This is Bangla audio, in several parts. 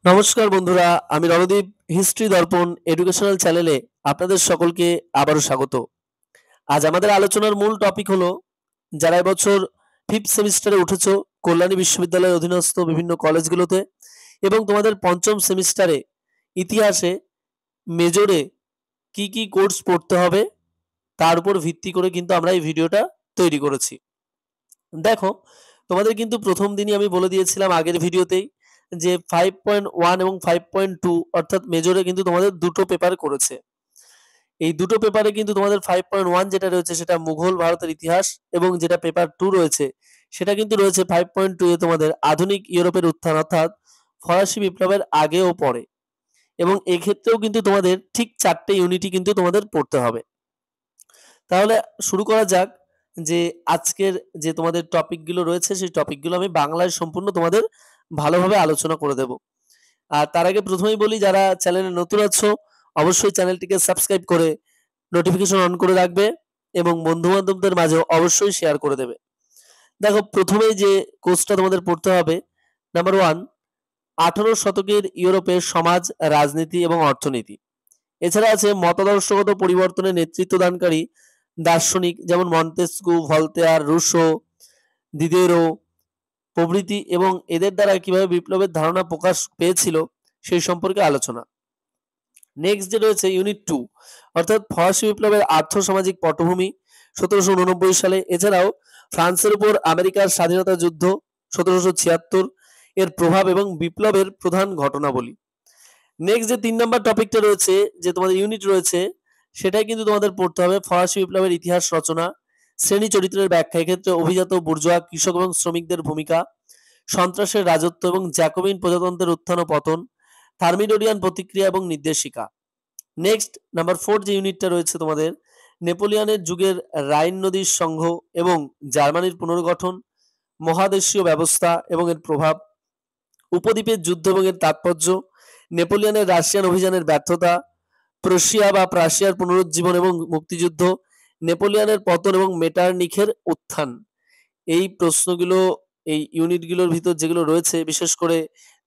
নমস্কার বন্ধুরা, আমি রণদীপ হিস্ট্রি দর্পণ এডুকেশনাল চ্যানেলে আপনাদের সকলকে আবারও স্বাগত। আজ আমাদের আলোচনার মূল টপিক হলো যারা এবছর ফিফথ সেমিস্টারে উঠেছো কল্যাণী বিশ্ববিদ্যালয়ের অধীনস্থ বিভিন্ন কলেজগুলোতে এবং তোমাদের পঞ্চম সেমিস্টারে ইতিহাসে মেজরে কি কি কোর্স পড়তে হবে তার উপর ভিত্তি করে কিন্তু আমরা এই ভিডিওটা তৈরি করেছি। দেখো, তোমাদের কিন্তু প্রথম দিনই আমি বলে দিয়েছিলাম আগের ভিডিওতেই যে 5.1 এবং 5.2 অর্থাৎ মেজরে কিন্তু তোমাদের দুটো পেপার করেছে। এই দুটো পেপারে কিন্তু তোমাদের 5.1 যেটা রয়েছে সেটা মুঘল ভারতের ইতিহাস এবং যেটা পেপার 2 রয়েছে সেটা কিন্তু রয়েছে 5.2 এ তোমাদের আধুনিক ইউরোপের উত্থান অর্থাৎ ফরাসি বিপ্লবের আগে ও পরে। এবং এক্ষেত্রেও কিন্তু তোমাদের ঠিক 4টে ইউনিটই কিন্তু তোমাদের পড়তে হবে। তাহলে শুরু করা যাক যে আজকের যে তোমাদের টপিকগুলো রয়েছে সেই টপিকগুলো আমি বাংলায় সম্পূর্ণ তোমাদের ভালোভাবে আলোচনা করে দেব। আর তার আগে প্রথমেই বলি, যারা চ্যানেলে নতুন আছো অবশ্যই চ্যানেলটিকে সাবস্ক্রাইব করে নোটিফিকেশন অন করে রাখবে এবং বন্ধু বান্ধবদের মাঝে অবশ্যই শেয়ার করে দেবে। দেখো, প্রথমেই যে কোর্সটা তোমাদের পড়তে হবে, নাম্বার 1, 18 শতকের ইউরোপের সমাজ, রাজনীতি এবং অর্থনীতি। এছাড়া আছে মতাদর্শগত পরিবর্তনে নেতৃত্ব দানকারী দার্শনিক যেমন মন্তেস্কু, ভলতেয়ার, রুশো, দিদেরো প্রভৃতি এবং এদের দ্বারা কিভাবে বিপ্লবের ধারণা প্রকাশ পেয়েছিল সেই সম্পর্কে আলোচনা। নেক্সট যে রয়েছে ইউনিট 2 অর্থাৎ ফরাসি বিপ্লবের আর্থ-সামাজিক পটভূমি 1789 সালে, এছাড়াও ফ্রান্সের উপর আমেরিকার স্বাধীনতা যুদ্ধ 1776 এর প্রভাব এবং বিপ্লবের প্রধান ঘটনাবলী। নেক্সট যে 3 নম্বর টপিকটা রয়েছে যে তোমাদের ইউনিট রয়েছে সেটাই কিন্তু তোমাদের পড়তে হবে ফরাসি বিপ্লবের ইতিহাস রচনা, শ্রেণী চরিত্রের ব্যাখ্যা, এক্ষেত্রে অভিজাত, বুর্জোয়া, কৃষক এবং শ্রমিকদের ভূমিকা, সন্ত্রাসের রাজত্ব এবং জ্যাকোবিন প্রজাতন্ত্রের উত্থান ও পতন, থার্মিডোরিয়ান প্রতিক্রিয়া এবং নির্দেশিকা। নেক্সট নাম্বার 4 যে ইউনিটটা রয়েছে তোমাদের নেপোলিয়নের যুগের রাইন নদীর সংঘ এবং জার্মানির পুনর্গঠন, মহাদেশীয় ব্যবস্থা এবং এর প্রভাব, উপদ্বীপের যুদ্ধ এবং এর তাৎপর্য, নেপোলিয়নের রাশিয়ান অভিযানের ব্যর্থতা, প্রুশিয়া বা প্রাশিয়ার পুনরুজ্জীবন এবং মুক্তিযুদ্ধ, নেপোলিয়নের পতন এবং মেটারনিখের উত্থান। এই প্রশ্নগুলো এই ইউনিটগুলোর ভিতর যেগুলো রয়েছে, বিশেষ করে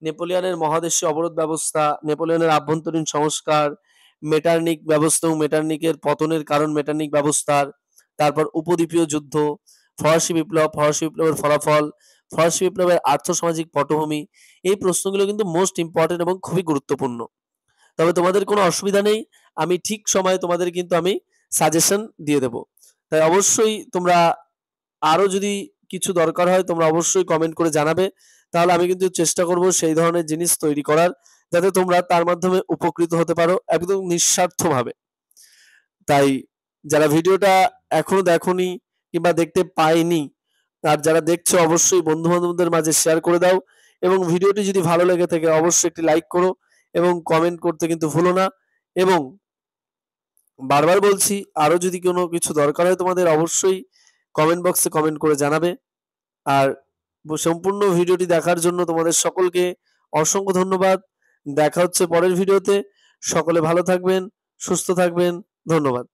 নেপোলিয়নের মহাদেশীয় অবরোধ ব্যবস্থা, নেপোলিয়নের আভ্যন্তরীণ সংস্কার, মেটারনিক ব্যবস্থা এবং মেটারনিকের পতনের কারণ মেটারনিক ব্যবস্থার, তারপর উপদ্বীপীয় যুদ্ধ, ফরাসি বিপ্লব, ফরাসি বিপ্লবের ফলাফল, ফরাসি বিপ্লবের আর্থ-সামাজিক পটভূমি, এই প্রশ্নগুলো কিন্তু মোস্ট ইম্পর্টেন্ট এবং খুবই গুরুত্বপূর্ণ। তবে তোমাদের কোনো অসুবিধা নেই, আমি ঠিক সময়ে তোমাদের কিন্তু আমি সাজেশন দিয়ে দেব। তাই অবশ্যই তোমরা আরো যদি কিছু দরকার হয় তোমরা অবশ্যই কমেন্ট করে জানাবে, তাহলে আমি কিন্তু চেষ্টা করব সেই ধরনের জিনিস তৈরি করার যাতে তোমরা তার মাধ্যমে উপকৃত হতে পারো একদম নিঃস্বার্থভাবে। তাই যারা ভিডিওটা এখনো দেখোনি কিংবা দেখতে পায়নি আর যারা দেখছো অবশ্যই বন্ধু বান্ধবদের মাঝে শেয়ার করে দাও এবং ভিডিওটি যদি ভালো লেগে থাকে অবশ্যই একটি লাইক করো এবং কমেন্ট করতে কিন্তু ভুলো না। এবং বারবার বলছি, আরো যদি কোনো কিছু দরকার হয় তোমাদের অবশ্যই কমেন্ট বক্সে কমেন্ট করে জানাবে। আর সম্পূর্ণ ভিডিওটি দেখার জন্য তোমাদের সকলকে অসংখ্য ধন্যবাদ। দেখা হচ্ছে পরের ভিডিওতে। সকলে ভালো থাকবেন, সুস্থ থাকবেন। ধন্যবাদ।